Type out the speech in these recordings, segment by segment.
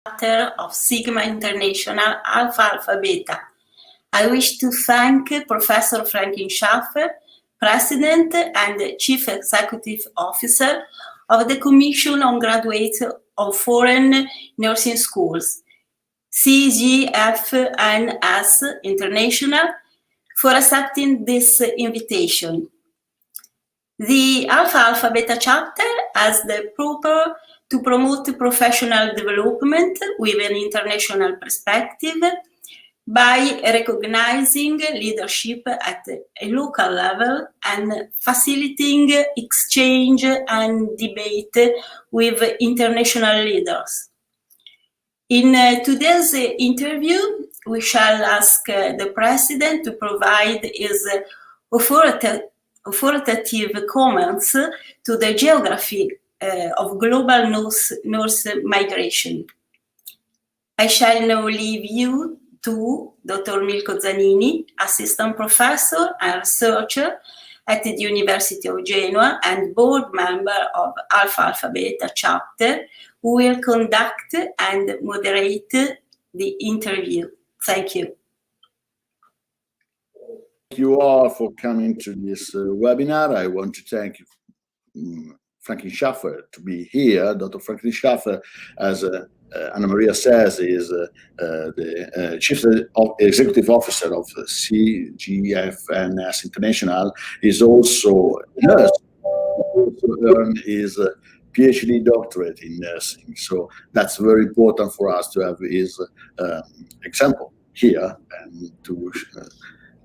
chapter of Sigma International Alpha Alpha Beta. I wish to thank Professor Franklin Shaffer, President and Chief Executive Officer of the Commission on Graduates of Foreign Nursing Schools, CGFNS International, for accepting this invitation. The Alpha Alpha Beta chapter has the purpose to promote professional development with an international perspective by recognizing leadership at a local level and facilitating exchange and debate with international leaders. In today's interview, we shall ask the President to provide his authoritative comments to the geography of global nurse migration. I shall now leave you to Dr. Milko Zanini, Assistant Professor and Researcher at the University of Genoa and Board Member of Alpha Alpha Beta Chapter, who will conduct and moderate the interview. Thank you. Thank you all for coming to this webinar. I want to thank Franklin Shaffer to be here. Dr. Franklin Shaffer, as Anna Maria says, is the Chief Executive Officer of CGFNS International. Is also a nurse. Also earned his PhD doctorate in nursing. So that's very important for us to have his example here and to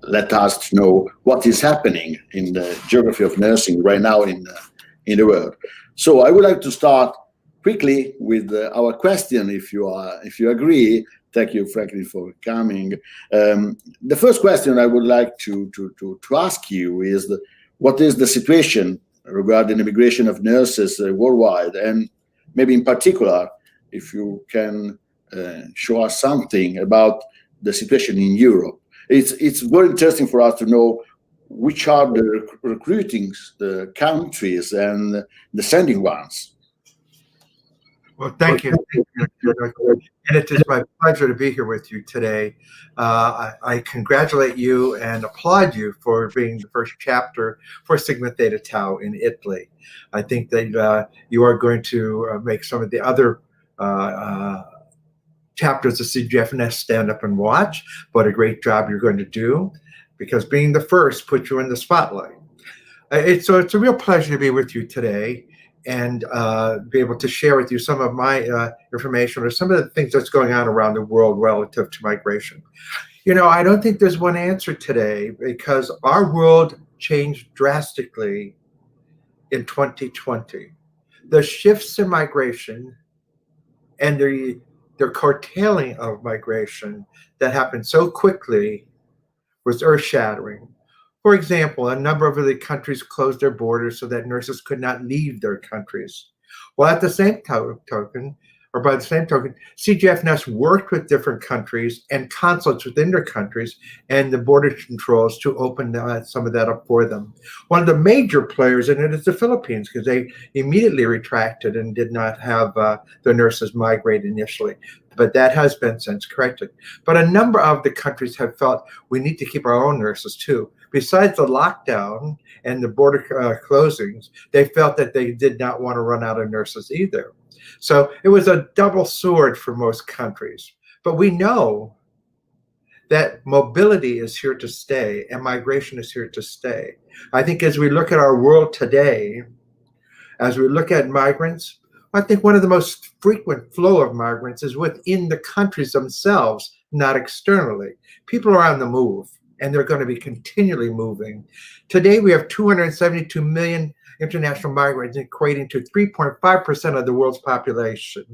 let us know what is happening in the geography of nursing right now in the world. So I would like to start quickly with our question, if you agree. Thank you, Franklin, for coming. The first question I would like to ask you is, what is the situation regarding immigration of nurses worldwide, and maybe in particular, if you can show us something about the situation in Europe. It's very interesting for us to know which are the recruiting countries and the sending ones. Well, thank you. And it is my pleasure to be here with you today. I congratulate you and applaud you for being the first chapter for Sigma Theta Tau in Italy. I think that you are going to make some of the other chapters of CGFNS stand up and watch. What a great job you're going to do, because being the first puts you in the spotlight. It's a real pleasure to be with you today and be able to share with you some of my information or some of the things that's going on around the world relative to migration. You know, I don't think there's one answer today, because our world changed drastically in 2020. The shifts in migration and the curtailing of migration that happened so quickly was earth-shattering. For example, a number of the countries closed their borders so that nurses could not leave their countries. Well, at the same token, CGFNS worked with different countries and consulates within their countries and the border controls to open some of that up for them. One of the major players in it is the Philippines, because they immediately retracted and did not have the nurses migrate initially. But that has been since corrected. But a number of the countries have felt we need to keep our own nurses too. Besides the lockdown and the border closings, they felt that they did not want to run out of nurses either. So it was a double sword for most countries. But we know that mobility is here to stay and migration is here to stay. I think as we look at our world today, as we look at migrants, I think one of the most frequent flow of migrants is within the countries themselves, not externally. People are on the move, and they're going to be continually moving. Today, we have 272 million international migrants, equating to 3.5% of the world's population,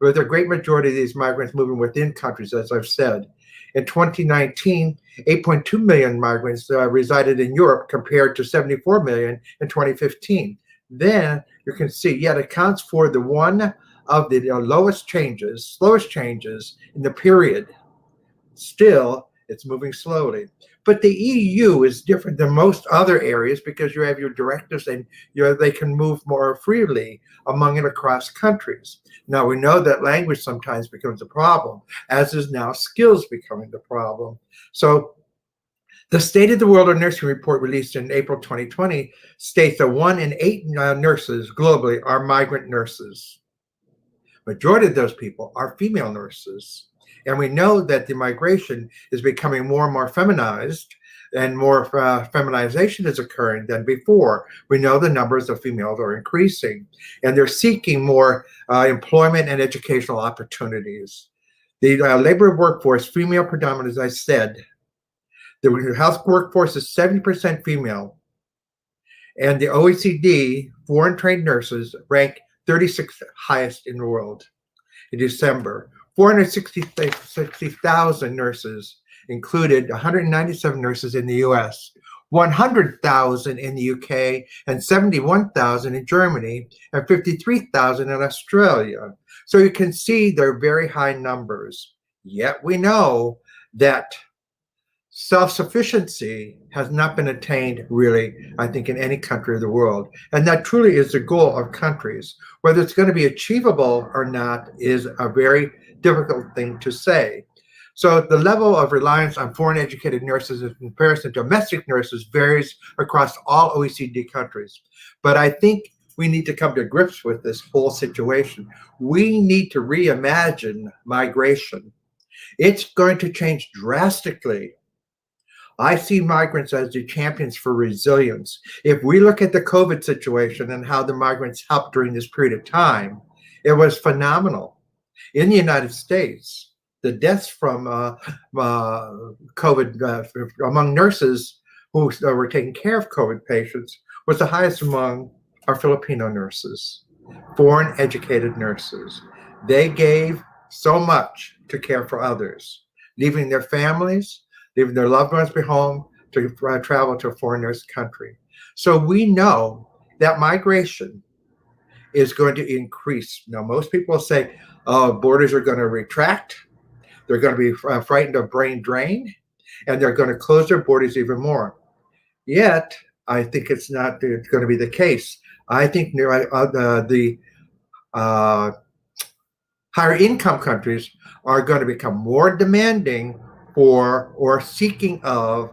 with a great majority of these migrants moving within countries, as I've said. In 2019, 8.2 million migrants resided in Europe, compared to 74 million in 2015. Then you can see, yet it accounts for the one of the slowest changes in the period. Still, it's moving slowly. But the EU is different than most other areas because you have your directives and they can move more freely among and across countries. Now, we know that language sometimes becomes a problem, as is now skills becoming the problem. So the State of the World of Nursing report released in April 2020 states that 1 in 8 nurses globally are migrant nurses. Majority of those people are female nurses. And we know that the migration is becoming more and more feminized, and more feminization is occurring than before. We know the numbers of females are increasing, and they're seeking more employment and educational opportunities. The labor workforce, female predominant, as I said, the health workforce is 70% female, and the OECD foreign trained nurses rank 36th highest in the world. In December, 460,000 nurses included 197 nurses in the US, 100,000 in the UK, and 71,000 in Germany, and 53,000 in Australia. So you can see they're very high numbers. Yet we know that self-sufficiency has not been attained really, I think, in any country of the world. And that truly is the goal of countries. Whether it's going to be achievable or not is a very difficult thing to say. So the level of reliance on foreign educated nurses in comparison to domestic nurses varies across all OECD countries. But I think we need to come to grips with this whole situation. We need to reimagine migration. It's going to change drastically. I see migrants as the champions for resilience. If we look at the COVID situation and how the migrants helped during this period of time, it was phenomenal. In the United States, the deaths from COVID among nurses who were taking care of COVID patients was the highest among our Filipino nurses, foreign educated nurses. They gave so much to care for others, leaving their families, leaving their loved ones home to travel to a foreign nurse country. So we know that migration is going to increase. Now, most people say, oh, borders are going to retract. They're going to be frightened of brain drain, and they're going to close their borders even more. Yet, I think it's not going to be the case. I think the higher income countries are going to become more demanding for or seeking of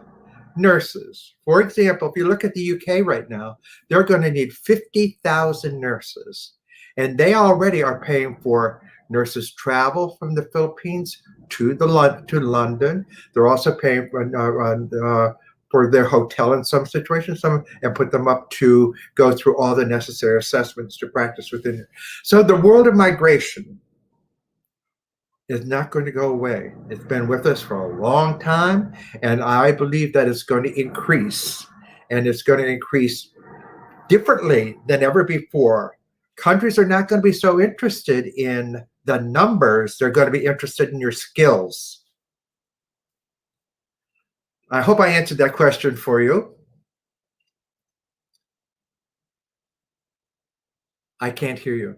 nurses. For example, if you look at the UK right now, they're going to need 50,000 nurses, and they already are paying for nurses travel from the Philippines to London. They're also paying for their hotel in some situations, and put them up to go through all the necessary assessments to practice within it. So the world of migration is not going to go away. It's been with us for a long time, and I believe that it's going to increase, and it's going to increase differently than ever before. Countries are not going to be so interested in the numbers. They're going to be interested in your skills. I hope I answered that question for you. I can't hear you.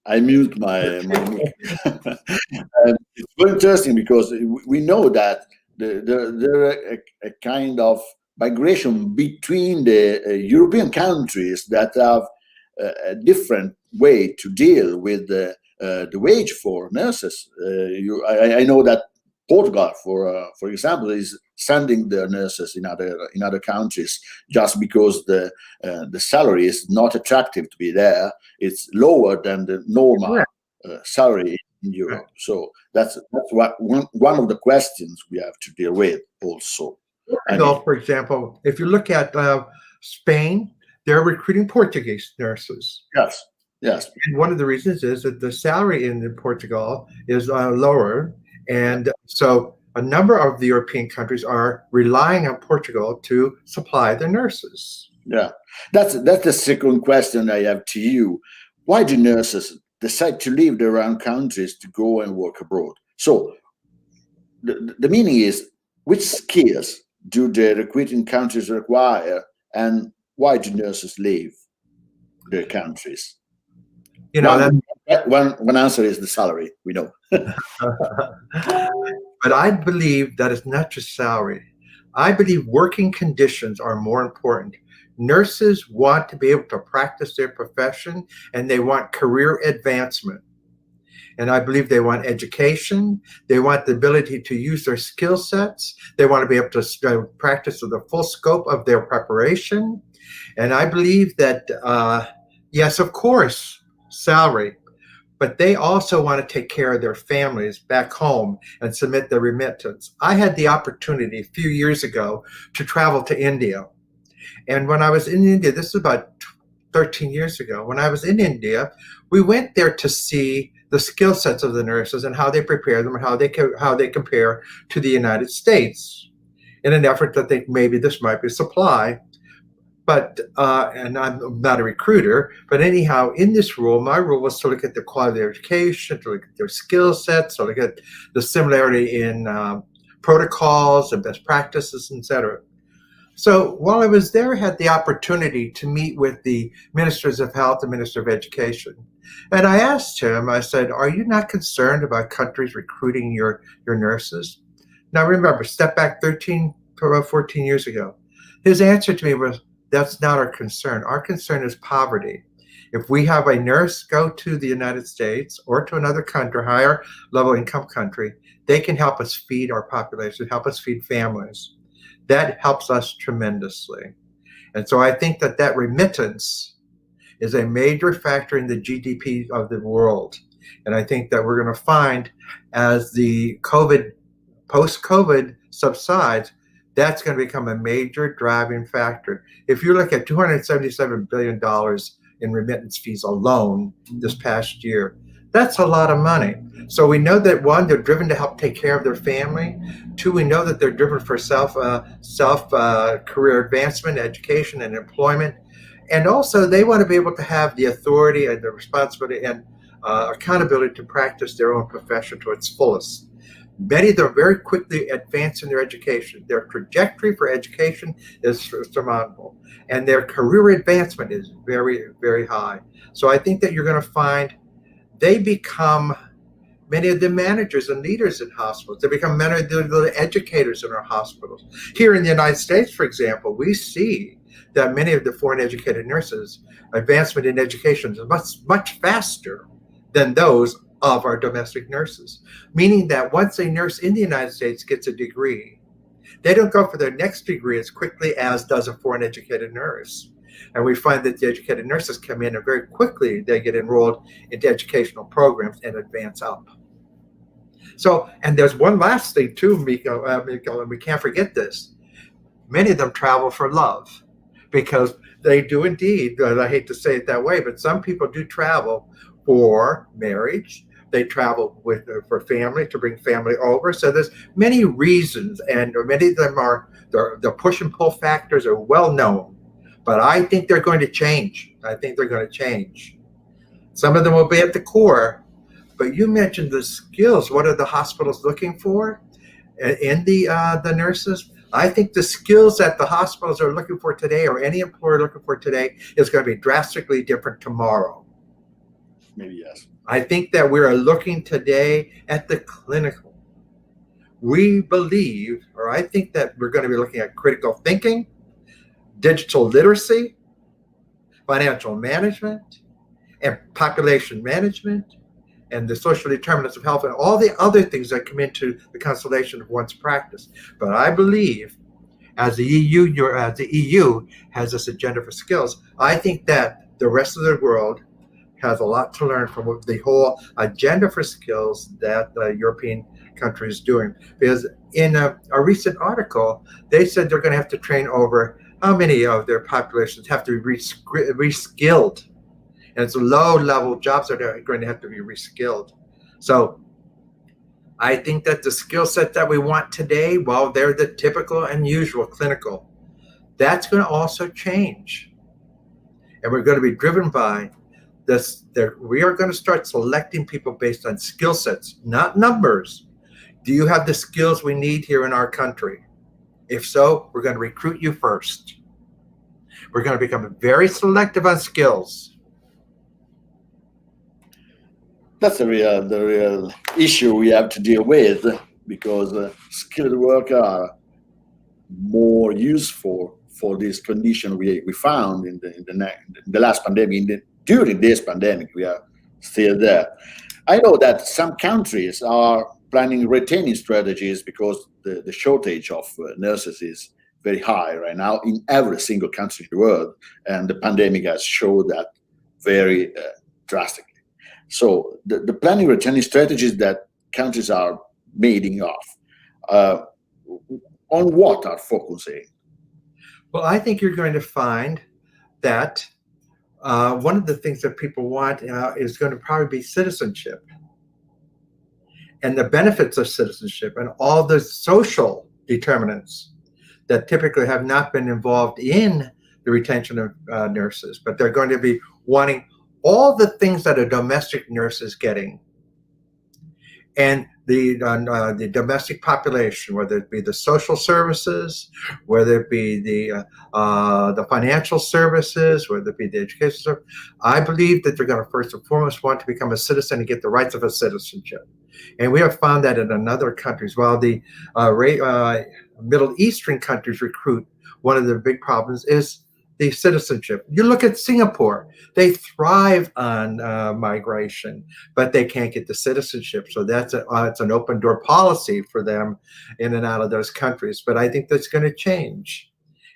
I mute my mic. It's very interesting because we know that there are a kind of migration between the European countries that have a different way to deal with the wage for nurses. I know that Portugal, for example, is sending their nurses in other countries just because the salary is not attractive to be there. It's lower than the normal salary in Europe. So that's what one of the questions we have to deal with also. For example, if you look at Spain, they're recruiting Portuguese nurses. Yes. Yes. And one of the reasons is that the salary in Portugal is lower. And so a number of the European countries are relying on Portugal to supply the nurses. Yeah, that's the second question I have to you. Why do nurses decide to leave their own countries to go and work abroad? So the meaning is, which skills do the recruiting countries require, and why do nurses leave their countries? You know, One answer is the salary, we know. But I believe that it's not just salary. I believe working conditions are more important. Nurses want to be able to practice their profession, and they want career advancement. And I believe they want education. They want the ability to use their skill sets. They want to be able to practice with the full scope of their preparation. And I believe that, yes, of course, salary, but they also want to take care of their families back home and submit their remittance. I had the opportunity a few years ago to travel to India. And when I was in India, this was about 13 years ago, when I was in India, we went there to see the skill sets of the nurses and how they prepare them and how they compare to the United States in an effort that maybe this might be supply. But, and I'm not a recruiter, but anyhow, in this role, my role was to look at the quality of education, to look at their skill sets, to look at the similarity in protocols and best practices, etc. So while I was there, I had the opportunity to meet with the ministers of health and minister of education. And I asked him, I said, are you not concerned about countries recruiting your nurses? Now remember, step back 13 to about 14 years ago. His answer to me was, that's not our concern. Our concern is poverty. If we have a nurse go to the United States or to another country, higher level income country, they can help us feed our population, help us feed families. That helps us tremendously. And so I think that remittance is a major factor in the GDP of the world. And I think that we're going to find as the post-COVID subsides, that's going to become a major driving factor. If you look at $277 billion in remittance fees alone this past year, that's a lot of money. So we know that, one, they're driven to help take care of their family. Two, we know that they're driven for career advancement, education, and employment. And also, they want to be able to have the authority and the responsibility and accountability to practice their own profession to its fullest. Many of them very quickly advance in their education. Their trajectory for education is surmountable, and their career advancement is very, very high. So I think that you're going to find they become many of the managers and leaders in hospitals. They become many of the educators in our hospitals. Here in the United States, for example, we see that many of the foreign educated nurses' advancement in education is much, much faster than those of our domestic nurses, meaning that once a nurse in the United States gets a degree, they don't go for their next degree as quickly as does a foreign educated nurse. And we find that the educated nurses come in and very quickly they get enrolled into educational programs and advance up. So, and there's one last thing too, Miko, and we can't forget this. Many of them travel for love, because they do indeed, I hate to say it that way, but some people do travel for marriage. They travel for family, to bring family over. So there's many reasons, and many of them are, the push and pull factors are well known, but I think they're going to change. I think they're going to change. Some of them will be at the core, but you mentioned the skills. What are the hospitals looking for in the nurses? I think the skills that the hospitals are looking for today, or any employer looking for today, is going to be drastically different tomorrow. Maybe yes. I think that we are looking today at the clinical. We believe, or I think that we're going to be looking at critical thinking, digital literacy, financial management, and population management, and the social determinants of health, and all the other things that come into the constellation of one's practice. But I believe, as the EU has this agenda for skills, I think that the rest of the world has a lot to learn from the whole agenda for skills that the European country is doing. Because in a recent article, they said they're going to have to train over how many of their populations have to be reskilled. And it's low-level jobs that are going to have to be reskilled. So I think that the skill set that we want today, well, they're the typical and usual clinical. That's going to also change. And we're going to be driven by this. We are going to start selecting people based on skill sets, not numbers. Do you have the skills we need here in our country? If so, we're going to recruit you first. We're going to become very selective on skills. That's the real issue we have to deal with, because skilled workers are more useful for this condition we found in the last pandemic. During this pandemic, we are still there. I know that some countries are planning retaining strategies because the shortage of nurses is very high right now in every single country in the world, and the pandemic has showed that very drastically. So the planning retaining strategies that countries are making of, on what are focusing? Well, I think you're going to find that one of the things that people want is going to probably be citizenship and the benefits of citizenship and all the social determinants that typically have not been involved in the retention of nurses, but they're going to be wanting all the things that a domestic nurse is getting. And the domestic population, whether it be the social services, whether it be the financial services, whether it be the education service, I believe that they're going to first and foremost want to become a citizen and get the rights of a citizenship. And we have found that in other countries. While the Middle Eastern countries recruit, one of the big problems is the citizenship. You look at Singapore, they thrive on migration, but they can't get the citizenship. So it's an open door policy for them in and out of those countries. But I think that's going to change.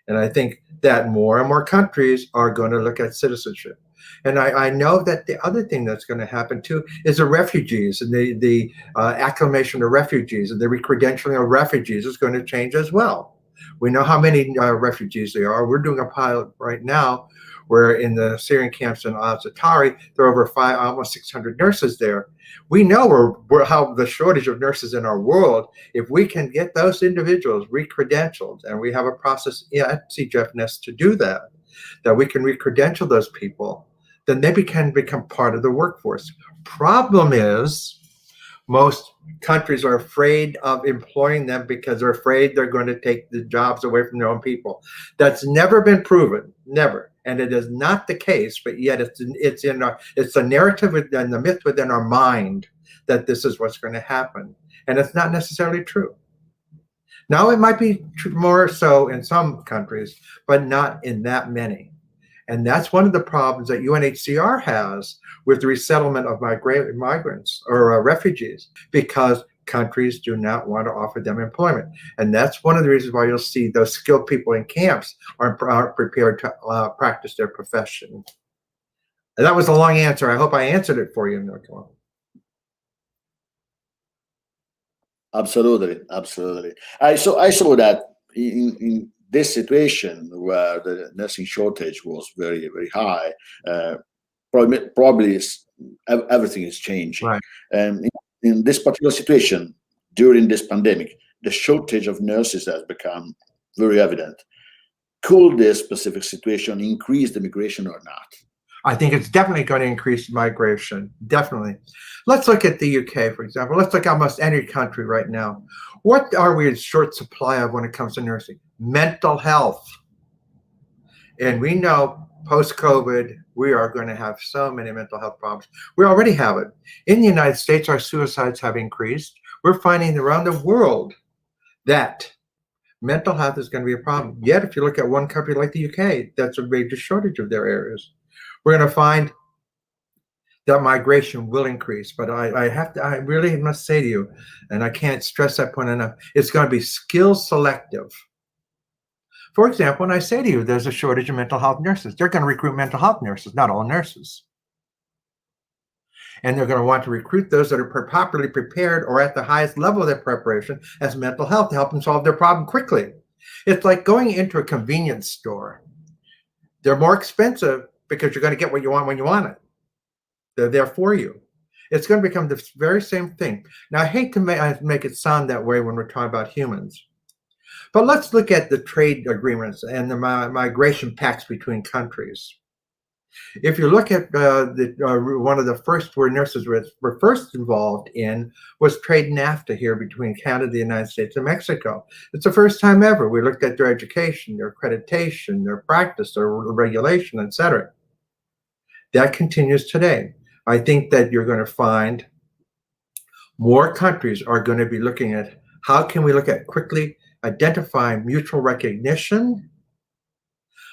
And I think that more and more countries are going to look at citizenship. And I know that the other thing that's going to happen too is the refugees and the acclimation of refugees and the recredentialing of refugees is going to change as well. We know how many refugees there are. We're doing a pilot right now where in the Syrian camps in Al-Zatari, there are over almost 600 nurses there. We know how the shortage of nurses in our world. If we can get those individuals recredentialed, and we have a process at CGFNS to do that we can recredential those people, then they can become part of the workforce. Problem is, most countries are afraid of employing them because they're afraid they're going to take the jobs away from their own people. That's never been proven, never. And it is not the case, but yet it's the narrative and the myth within our mind that this is what's going to happen. And it's not necessarily true. Now, it might be more so in some countries, but not in that many. And that's one of the problems that UNHCR has with the resettlement of migrants or refugees, because countries do not want to offer them employment. And that's one of the reasons why you'll see those skilled people in camps aren't prepared to practice their profession. And that was a long answer. I hope I answered it for you, Nicola. Absolutely, absolutely. I saw that in this situation where the nursing shortage was very, very high, probably everything is changing. Right. And in this particular situation, during this pandemic, the shortage of nurses has become very evident. Could this specific situation increase the migration or not? I think it's definitely going to increase migration, definitely. Let's look at the UK, for example. Let's look at almost any country right now. What are we in short supply of when it comes to nursing? Mental health. And we know post-COVID, we are going to have so many mental health problems. We already have it. In the United States, our suicides have increased. We're finding around the world that mental health is going to be a problem. Yet, if you look at one country like the UK, that's a major shortage of their areas. We're going to find that migration will increase, but I really must say to you, and I can't stress that point enough, it's going to be skill selective. For example, when I say to you, there's a shortage of mental health nurses, they're going to recruit mental health nurses, not all nurses. And they're going to want to recruit those that are properly prepared or at the highest level of their preparation as mental health to help them solve their problem quickly. It's like going into a convenience store. They're more expensive because you're going to get what you want when you want it. They're there for you. It's going to become the very same thing. Now, I hate to make it sound that way when we're talking about humans, but let's look at the trade agreements and the migration pacts between countries. If you look at one of the first where nurses were first involved in was trade NAFTA here between Canada, the United States, and Mexico. It's the first time ever we looked at their education, their accreditation, their practice, their regulation, etc. That continues today. I think that you're going to find more countries are going to be looking at how can we look at quickly identifying mutual recognition.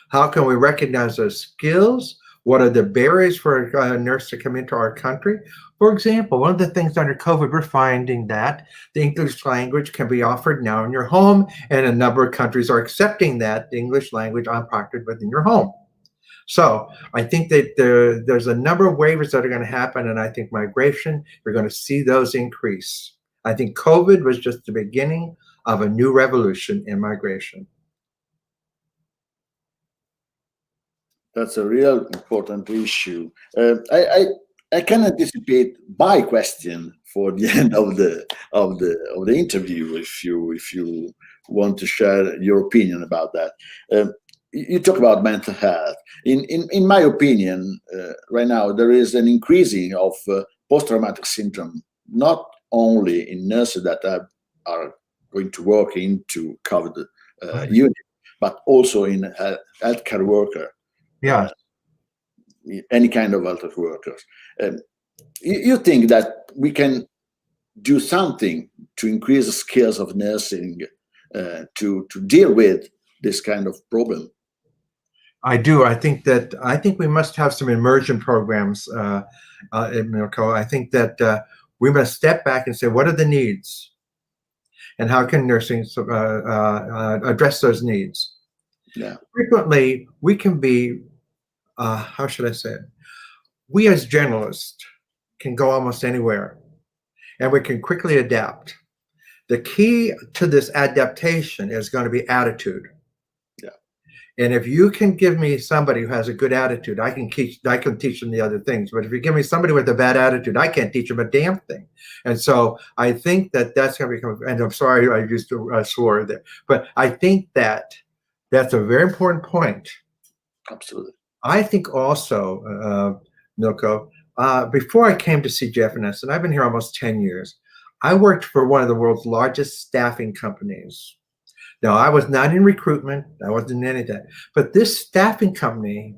How can we recognize those skills? What are the barriers for a nurse to come into our country? For example, one of the things under COVID, we're finding that the English language can be offered now in your home, and a number of countries are accepting that the English language proctored within your home. So I think that there's a number of waivers that are going to happen, and I think migration, you're going to see those increase. I think COVID was just the beginning of a new revolution in migration. That's a real important issue. I can anticipate my question for the end of the interview if you want to share your opinion about that. You talk about mental health. In my opinion, right now there is an increasing of post-traumatic syndrome, not only in nurses that are going to work into COVID unit, but also in healthcare worker. Yeah. Any kind of health workers. You think that we can do something to increase the skills of nursing to deal with this kind of problem? I do. I think we must have some immersion programs, Mirko. I think that we must step back and say, what are the needs? And how can nursing address those needs? Yeah. Frequently, we can be, how should I say it? We as generalists can go almost anywhere, and we can quickly adapt. The key to this adaptation is going to be attitude. Yeah. And if you can give me somebody who has a good attitude, I can teach them the other things. But if you give me somebody with a bad attitude, I can't teach them a damn thing. And so I think that that's going to become, and I'm sorry I used a slur there, but I think that that's a very important point. Absolutely. I think also, Milko, before I came to CGFNS, and I've been here almost 10 years, I worked for one of the world's largest staffing companies. Now, I was not in recruitment. I wasn't in any of that. But this staffing company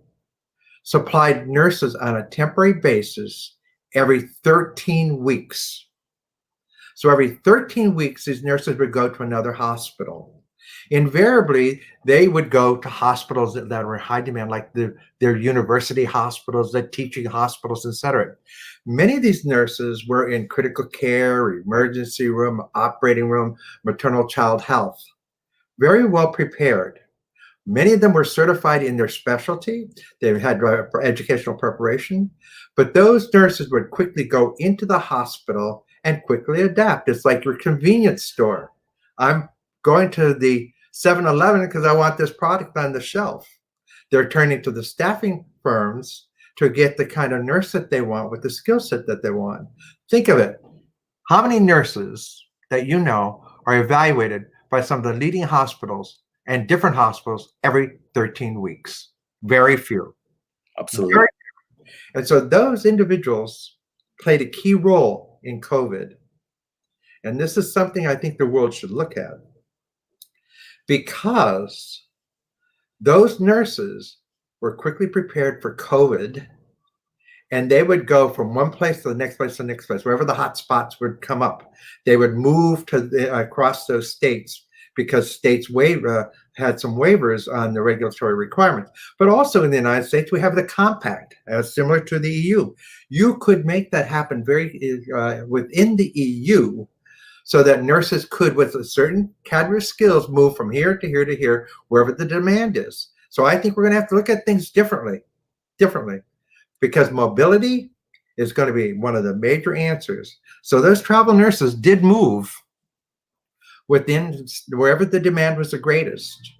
supplied nurses on a temporary basis every 13 weeks. So every 13 weeks, these nurses would go to another hospital. Invariably, they would go to hospitals that were in high demand, like their university hospitals, the teaching hospitals, etc. Many of these nurses were in critical care, emergency room, operating room, maternal child health. Very well prepared. Many of them were certified in their specialty. They had educational preparation, but those nurses would quickly go into the hospital and quickly adapt. It's like your convenience store. I'm going to the 7-Eleven because I want this product on the shelf. They're turning to the staffing firms to get the kind of nurse that they want with the skill set that they want. Think of it. How many nurses that you know are evaluated by some of the leading hospitals and different hospitals every 13 weeks? Very few. Absolutely. Very few. And so those individuals played a key role in COVID. And this is something I think the world should look at, because those nurses were quickly prepared for COVID, and they would go from one place to the next place to the next place, wherever the hot spots would come up. They would move across those states because states had some waivers on the regulatory requirements. But also in the United States, we have the compact, similar to the EU. You could make that happen within the EU, so that nurses could, with a certain cadre of skills, move from here to here to here, wherever the demand is. So I think we're going to have to look at things differently, because mobility is going to be one of the major answers. So those travel nurses did move within wherever the demand was the greatest.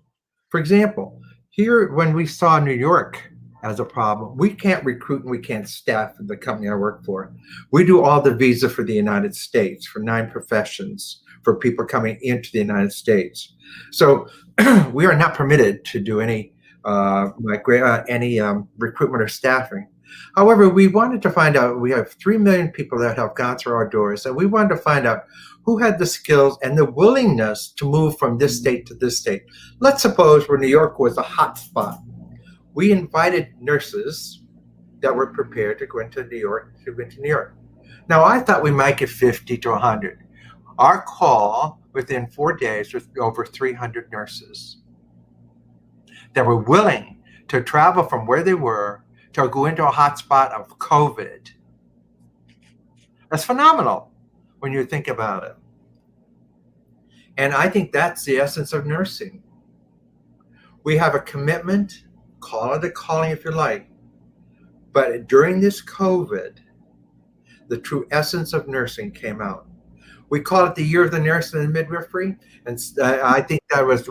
For example, here when we saw New York as a problem, we can't recruit and we can't staff the company I work for. We do all the visa for the United States, for 9 professions, for people coming into the United States. So we are not permitted to do any recruitment or staffing. However, we wanted to find out, we have 3 million people that have gone through our doors, and we wanted to find out who had the skills and the willingness to move from this state to this state. Let's suppose where New York was a hot spot. We invited nurses that were prepared to go into New York. Now, I thought we might get 50 to 100. Our call within 4 days was over 300 nurses that were willing to travel from where they were to go into a hotspot of COVID. That's phenomenal when you think about it. And I think that's the essence of nursing. We have a commitment, call it a calling if you like, but during this COVID, the true essence of nursing came out. We call it the year of the nurse and the midwifery, and I think that was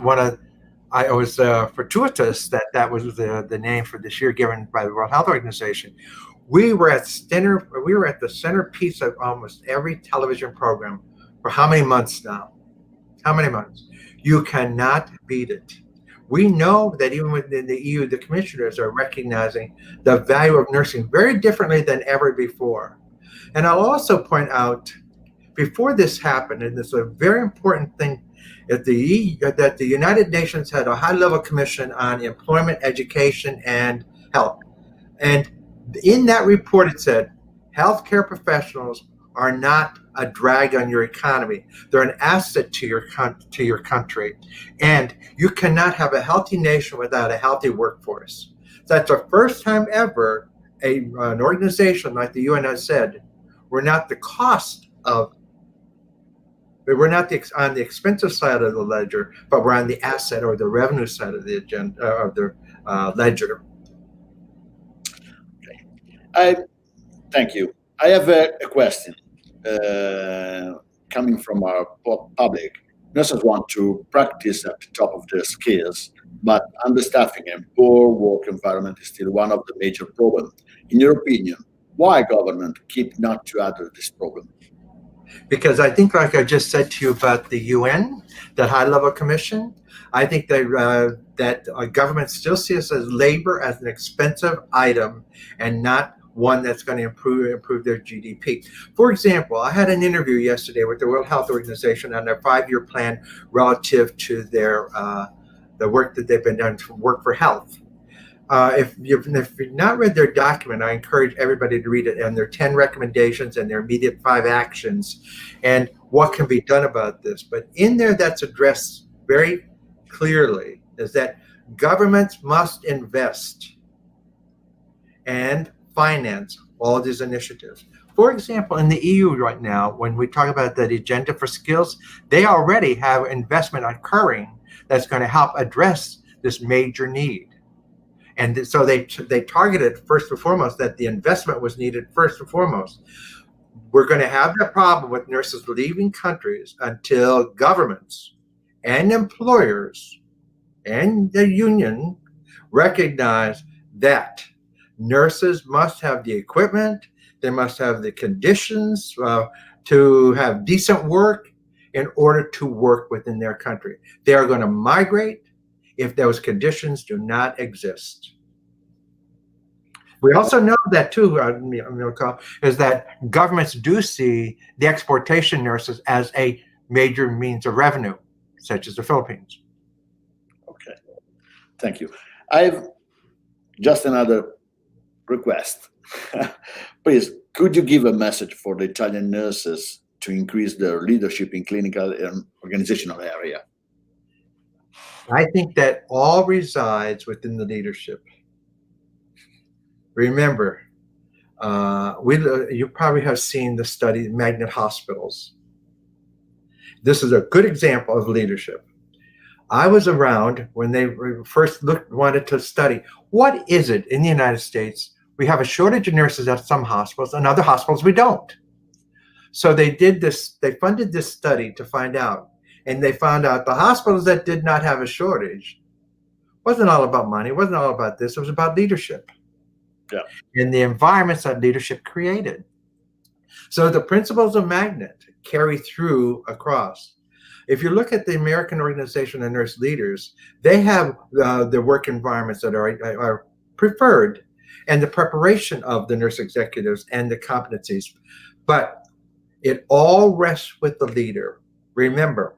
I was fortuitous that was the name for this year given by the World Health Organization. We were at the centerpiece of almost every television program for how many months now? How many months? You cannot beat it. We know that even within the EU, the commissioners are recognizing the value of nursing very differently than ever before. And I'll also point out, before this happened, and this is a very important thing, that the United Nations had a high-level commission on employment, education, and health. And in that report, it said, healthcare professionals are not a drag on your economy. They're an asset to your country. And you cannot have a healthy nation without a healthy workforce. That's the first time ever an organization like the UN has said, we're not on the expensive side of the ledger, but we're on the asset or the revenue side of the agenda of the ledger. Okay. Thank you. I have a question coming from our public. Nurses want to practice at the top of their skills, but understaffing and poor work environment is still one of the major problems. In your opinion, why government keep not to address this problem? Because I think, like I just said to you about the UN, that high-level commission, I think that government still sees labor as an expensive item and not one that's going to improve their GDP. For example, I had an interview yesterday with the World Health Organization on their 5-year plan relative to their the work that they've been done to work for health. If you've not read their document, I encourage everybody to read it, and their 10 recommendations and their immediate 5 actions and what can be done about this. But in there, that's addressed very clearly, is that governments must invest and finance all these initiatives. For example, in the EU right now, when we talk about the agenda for skills, they already have investment occurring that's going to help address this major need. And so they targeted first and foremost that the investment was needed first and foremost. We're going to have that problem with nurses leaving countries until governments and employers and the union recognize that nurses must have the equipment, they must have the conditions to have decent work in order to work within their country. They are going to migrate if those conditions do not exist. We also know that too, is that governments do see the exportation nurses as a major means of revenue, such as the Philippines. Okay, thank you. I have just another request. Please, could you give a message for the Italian nurses to increase their leadership in clinical and organizational area? I think that all resides within the leadership. Remember, you probably have seen the study, magnet hospitals. This is a good example of leadership. I was around when they first wanted to study, what is it in the United States? We have a shortage of nurses at some hospitals, and other hospitals we don't. So they funded this study to find out. And they found out the hospitals that did not have a shortage wasn't all about money, wasn't all about this, it was about leadership. Yeah. And the environments that leadership created. So the principles of magnet carry through across. If you look at the American Organization of Nurse Leaders, they have the work environments that are preferred and the preparation of the nurse executives and the competencies. But it all rests with the leader. Remember,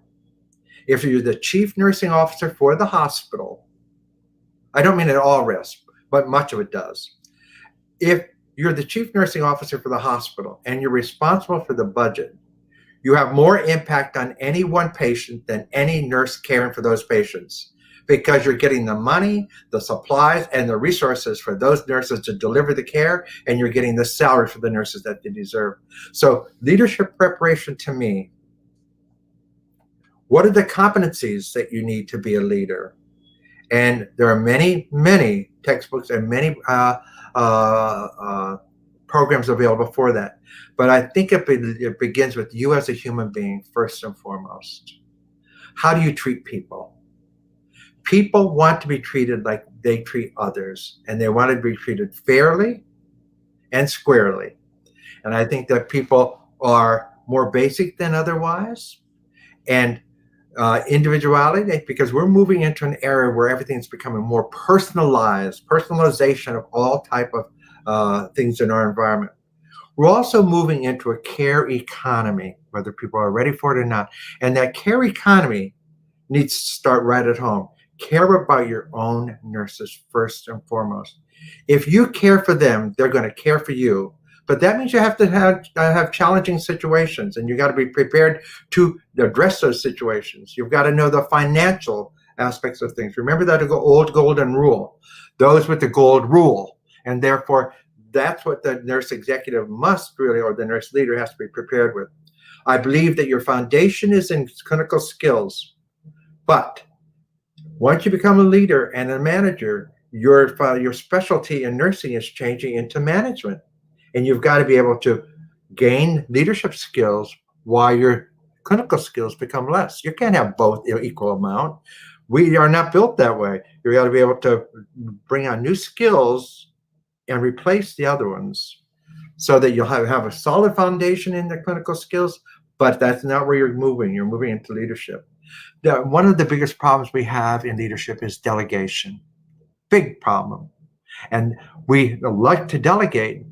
if you're the chief nursing officer for the hospital, I don't mean it all rests, but much of it does. if you're the chief nursing officer for the hospital and you're responsible for the budget, you have more impact on any one patient than any nurse caring for those patients, because you're getting the money, the supplies, and the resources for those nurses to deliver the care, and you're getting the salary for the nurses that they deserve. So leadership preparation, to me, what are the competencies that you need to be a leader? And there are many, many textbooks and many programs available for that. But I think it begins with you as a human being, first and foremost. How do you treat people? People want to be treated like they treat others, and they want to be treated fairly and squarely. And I think that people are more basic than otherwise. And individuality, because we're moving into an era where everything's becoming more personalized, personalization of all type of things in our environment. We're also moving into a care economy, whether people are ready for it or not. And that care economy needs to start right at home. Care about your own nurses first and foremost. If you care for them, they're going to care for you. But that means you have to have challenging situations, and you got to be prepared to address those situations. You've got to know the financial aspects of things. Remember that old golden rule, those with the gold rule. And therefore, that's what the nurse executive must really, or the nurse leader has to be prepared with. I believe that your foundation is in clinical skills, but once you become a leader and a manager, your specialty in nursing is changing into management. And you've got to be able to gain leadership skills while your clinical skills become less. You can't have both equal amount. We are not built that way. You got to be able to bring on new skills and replace the other ones, so that you'll have a solid foundation in the clinical skills, but that's not where you're moving. You're moving into leadership. One of the biggest problems we have in leadership is delegation. Big problem. And we like to delegate,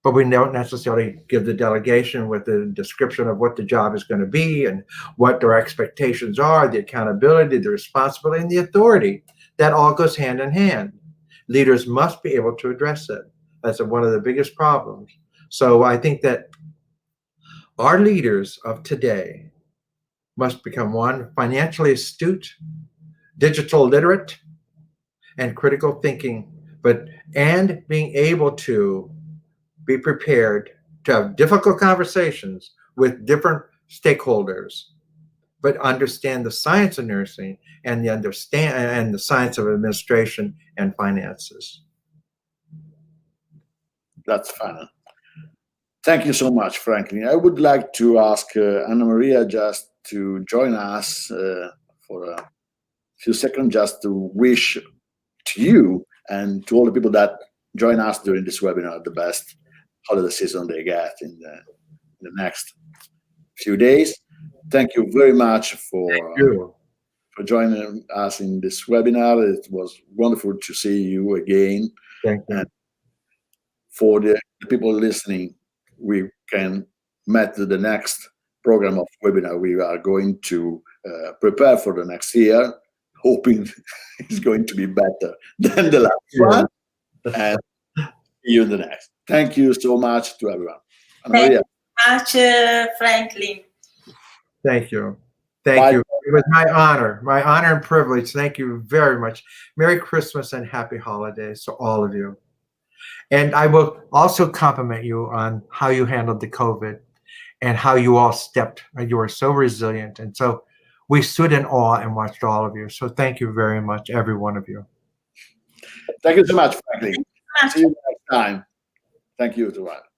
but we don't necessarily give the delegation with the description of what the job is going to be and what their expectations are, the accountability, the responsibility, and the authority. That all goes hand in hand. Leaders must be able to address it. That's one of the biggest problems. So I think that our leaders of today must become, one, financially astute, digital literate, and critical thinking, and being able to be prepared to have difficult conversations with different stakeholders, but understand the science of nursing and the science of administration and finances. That's fine. Thank you so much, Franklin. I would like to ask Anna Maria just to join us for a few seconds, just to wish to you and to all the people that join us during this webinar the best holiday season they get in the next few days. Thank you very much for joining us in this webinar. It was wonderful to see you again. Thank you. And for the people listening, we can meet the next program of webinar. We are going to prepare for the next year, hoping it's going to be better than the last one. And see you in the next. Thank you so much to everyone. Thank you much, Franklin. Thank you. Thank you. It was my honor and privilege. Thank you very much. Merry Christmas and happy holidays to all of you. And I will also compliment you on how you handled the COVID and how you all stepped. You were so resilient. And so we stood in awe and watched all of you. So thank you very much, every one of you. Thank you so much, Franklin. See you next time. Thank you to all.